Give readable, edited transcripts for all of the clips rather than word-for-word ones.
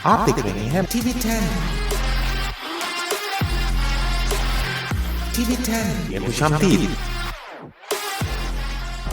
आप देख रहे हैं TV10 ये खुशामदीद।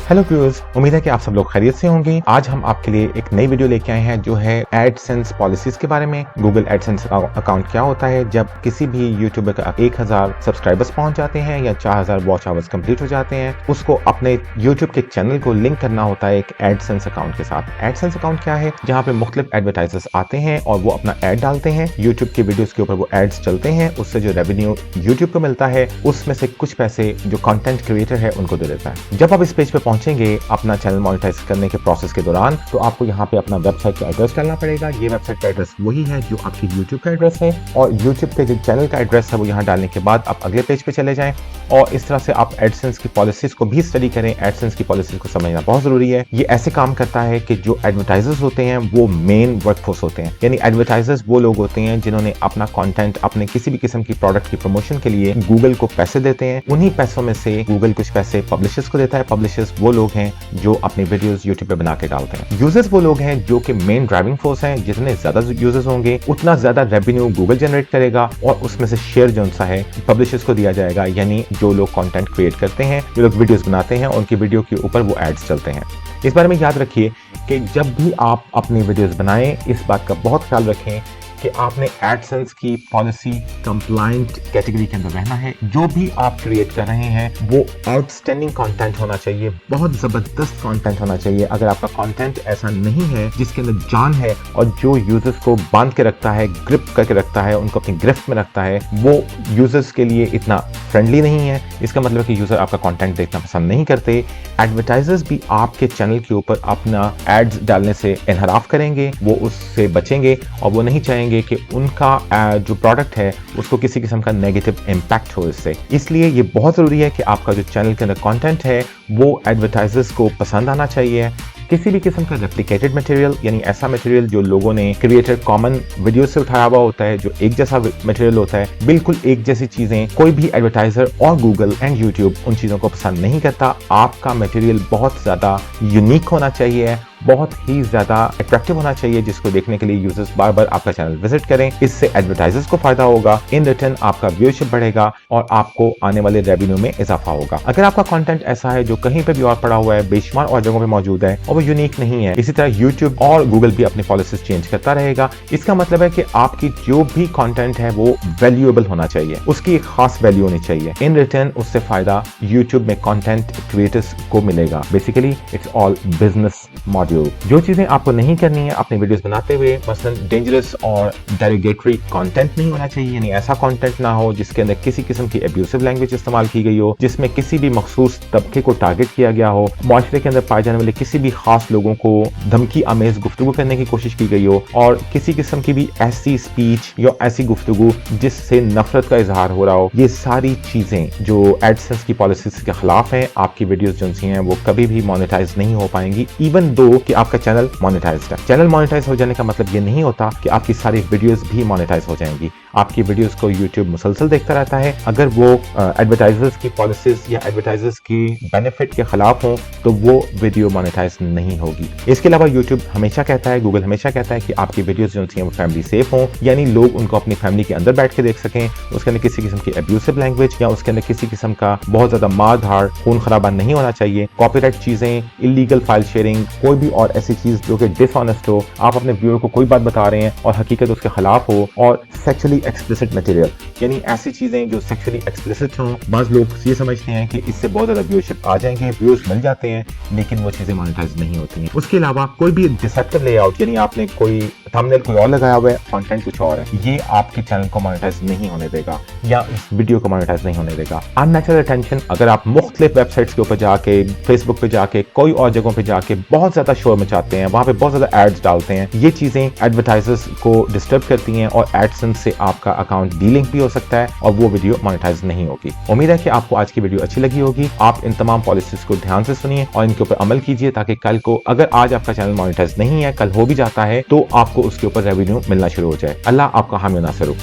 हेलो व्यूअर्स, उम्मीद है कि आप सब लोग खैरियत से होंगे। आज हम आपके लिए एक नई वीडियो लेके आए हैं जो है एडसेंस पॉलिसीज के बारे में। गूगल एडसेंस अकाउंट क्या होता है, जब किसी भी यूट्यूबर का 1000 सब्सक्राइबर्स पहुंच जाते हैं या 4000 वॉच आवर्स कंप्लीट हो जाते हैं, उसको अपने यूट्यूब के चैनल को लिंक करना होता है एक एडसेंस अकाउंट के साथ। एडसेंस अकाउंट क्या है? जहाँ पे मुख्तलिफ एडवर्टाइजर्स आते हैं और वो अपना एड डालते हैं। यूट्यूब की वीडियोस के ऊपर वो एड्स चलते हैं, उससे जो रेवेन्यू यूट्यूब को मिलता है उसमें से कुछ पैसे जो कंटेंट क्रिएटर है उनको दे देता है। जब आप इस पेज पे पहुंचेंगे अपना चैनल मोनेटाइज करने के प्रोसेस के दौरान, तो आपको यहाँ पे अपना वेबसाइट का एड्रेस डालना पड़ेगा। ये वेबसाइट का एड्रेस वही है जो आपकी यूट्यूब का एड्रेस है, और यूट्यूब के जो चैनल का एड्रेस है वो यहाँ डालने के बाद आप अगले पेज पे चले जाएं और इस तरह से आप एडसेंस की पॉलिसीज को भी स्टडी करें। एडसेंस की पॉलिसीज को समझना बहुत जरूरी है। ये ऐसे काम करता है कि जो एडवर्टाइजर्स होते हैं वो मेन वर्कफोर्स होते हैं, यानी एडवर्टाइजर्स वो लोग होते हैं जिन्होंने अपना कंटेंट अपने किसी भी किस्म की प्रोडक्ट की प्रमोशन के लिए गूगल को पैसे देते हैं। उन्हीं पैसों में से गूगल कुछ पैसे पब्लिशर्स को देता है। पब्लिशर्स वो लोग हैं जो अपनी वीडियोस यूट्यूब पे बना के डालते हैं। यूजर्स वो लोग हैं जो कि मेन ड्राइविंग फोर्स हैं। जितने ज्यादा यूजर्स होंगे उतना ज्यादा रेवेन्यू गूगल जनरेट करेगा और उसमें से शेयर जो सा है पब्लिशर्स को दिया जाएगा, यानी जो लोग कंटेंट क्रिएट करते हैं, जो लोग वीडियोस बनाते हैं, उनकी वीडियो के ऊपर वो एड्स चलते हैं। इस बारे में याद रखिए कि जब भी आप अपनी वीडियोस बनाएं, इस बात का बहुत ख्याल रखें कि आपने एडसेंस की पॉलिसी कंप्लायंट कैटेगरी के अंदर रहना है। जो भी आप क्रिएट कर रहे हैं वो आउटस्टैंडिंग कंटेंट होना चाहिए, बहुत जबरदस्त कंटेंट होना चाहिए। अगर आपका कंटेंट ऐसा नहीं है जिसके अंदर जान है और जो यूजर्स को बांध के रखता है, ग्रिप करके रखता है, उनको अपनी गिरफ्त में रखता है, वो यूजर्स के लिए इतना फ्रेंडली नहीं है। इसका मतलब है कि यूजर आपका कंटेंट देखना पसंद नहीं करते। एडवर्टाइजर्स भी आपके चैनल के ऊपर अपना एड्स डालने से इनहराफ करेंगे, वो उससे बचेंगे और वो नहीं चाहेंगे कि उनका जो प्रोडक्ट है उसको किसी किस्म का नेगेटिव इम्पैक्ट हो इससे। इसलिए ये बहुत जरूरी है कि आपका जो चैनल के अंदर कंटेंट है वो एडवर्टाइजर्स को पसंद आना चाहिए। किसी भी किस्म का रेप्लिकेटेड मटेरियल, यानी ऐसा मटेरियल जो लोगों ने क्रिएटर कॉमन वीडियो से उठाया हुआ होता है, जो एक जैसा मटेरियल होता है, बिल्कुल एक जैसी चीजें कोई भी एडवर्टाइजर और गूगल एंड यूट्यूब उन चीजों को पसंद नहीं करता। आपका मटेरियल बहुत ज्यादा यूनिक होना चाहिए, बहुत ही ज्यादा अट्रैक्टिव होना चाहिए, जिसको देखने के लिए यूजर्स बार बार आपका चैनल विजिट करें। इससे एडवर्टाइजर्स को फायदा होगा, इन रिटर्न आपका व्यूअरशिप बढ़ेगा और आपको आने वाले रेवेन्यू में इजाफा होगा। अगर आपका कंटेंट ऐसा है जो कहीं पे भी और पड़ा हुआ है, बेशुमार और जगहों पे मौजूद है और वो यूनिक नहीं है, इसी तरह यूट्यूब और गूगल भी अपनी पॉलिसीज चेंज करता रहेगा। इसका मतलब है कि आपकी जो भी कंटेंट है वो वैल्यूएबल होना चाहिए, उसकी एक खास वैल्यू होनी चाहिए। इन रिटर्न उससे फायदा यूट्यूब में कंटेंट क्रिएटर्स को मिलेगा। Basically it's all business model. जो चीजें आपको नहीं करनी है अपने वीडियोस बनाते हुए, मसलन डेंजरस और डेरोगेटरी कंटेंट नहीं होना चाहिए, यानी ऐसा कंटेंट ना हो जिसके अंदर किसी किस्म की एब्यूसिव लैंग्वेज इस्तेमाल की गई हो, जिसमें किसी भी मखसूस तबके को टारगेट किया गया हो, मुआशरे के अंदर पाए जाने वाले किसी भी खास लोगों को धमकी आमेज गुफ्तगू करने की कोशिश की गई हो, और किसी किस्म की भी ऐसी स्पीच या ऐसी गुफ्तगू जिससे नफरत का इजहार हो रहा हो। ये सारी चीजें जो एडसेंस की पॉलिसीज के खिलाफ हैं, आपकी वीडियोस जो हैं वो कभी भी मोनेटाइज नहीं हो पाएंगी, इवन दो कि आपका चैनल मोनेटाइज्ड है। चैनल मोनेटाइज हो जाने का मतलब ये नहीं होता कि आपकी सारी वीडियोस भी मोनेटाइज हो जाएंगी। आपकी वीडियोस को यूट्यूब मुसलसल देखता रहता है। अगर वो एडवर्टाइजर्स की पॉलिसीज या एडवर्टाइजर्स की बेनिफिट के खिलाफ हो तो वो वीडियो मोनेटाइज नहीं होगी। इसके अलावा यूट्यूब हमेशा कहता है, गूगल हमेशा कहता है कि आपकी वीडियोस जो हैं वो फैमिली सेफ हों, यानी लोग उनको अपनी फैमिली के अंदर बैठ के देख सकें, उसके अंदर किसी किस्म की एब्यूसिव लैंग्वेज या उसके अंदर किसी किस्म का बहुत ज्यादा मार धाड़, खून खराबा नहीं होना चाहिए। कॉपीराइट चीजें, इलीगल फाइल शेयरिंग, कोई भी और ऐसी चीज जो कि डिसऑनेस्ट हो, आप अपने व्यूअर को कोई बात बता रहे हैं और हकीकत उसके खिलाफ हो, और सेक्सुअली एक्सप्लिसिट मटेरियल, यानी ऐसी चीजें जो सेक्सुअली एक्सप्लिसिट हों। बाज लोग ये समझते हैं कि इससे बहुत ज्यादा व्यूअरशिप आ जाएंगे, व्यूज मिल जाते हैं, लेकिन वो चीजें मोनेटाइज नहीं होती हैं। उसके अलावा कोई भी डिसेप्टिव लेआउट, यानी आपने कोई थंबनेल कोई और लगाया हुआ है, कंटेंट कुछ और है, ये आपके चैनल को मोनेटाइज नहीं होने देगा या इस वीडियो को मोनेटाइज नहीं होने देगा। अननेचुरल अटेंशन, अगर आप मुख्तलिफ वेबसाइट्स के ऊपर जाके, फेसबुक पे जाके, कोई और जगहों पे जाके बहुत ज्यादा शोर मचाते हैं, वहां पे बहुत ज्यादा एड्स डालते हैं, ये चीजें एडवर्टाइजर्स को डिस्टर्ब करती हैं और एडसेंस से आपका अकाउंट डीलिंक भी हो सकता है और वो वीडियो मोनेटाइज नहीं होगी। उम्मीद है कि आपको आज की वीडियो अच्छी लगी होगी। आप इन तमाम पॉलिसीज को ध्यान से सुनिए और इनके ऊपर अमल कीजिए, ताकि कल को अगर आज आपका चैनल मोनेटाइज नहीं है, कल हो भी जाता है, तो आपको उसके ऊपर रेवेन्यू मिलना शुरू हो जाए। अल्लाह आपका हामी नासिर हो।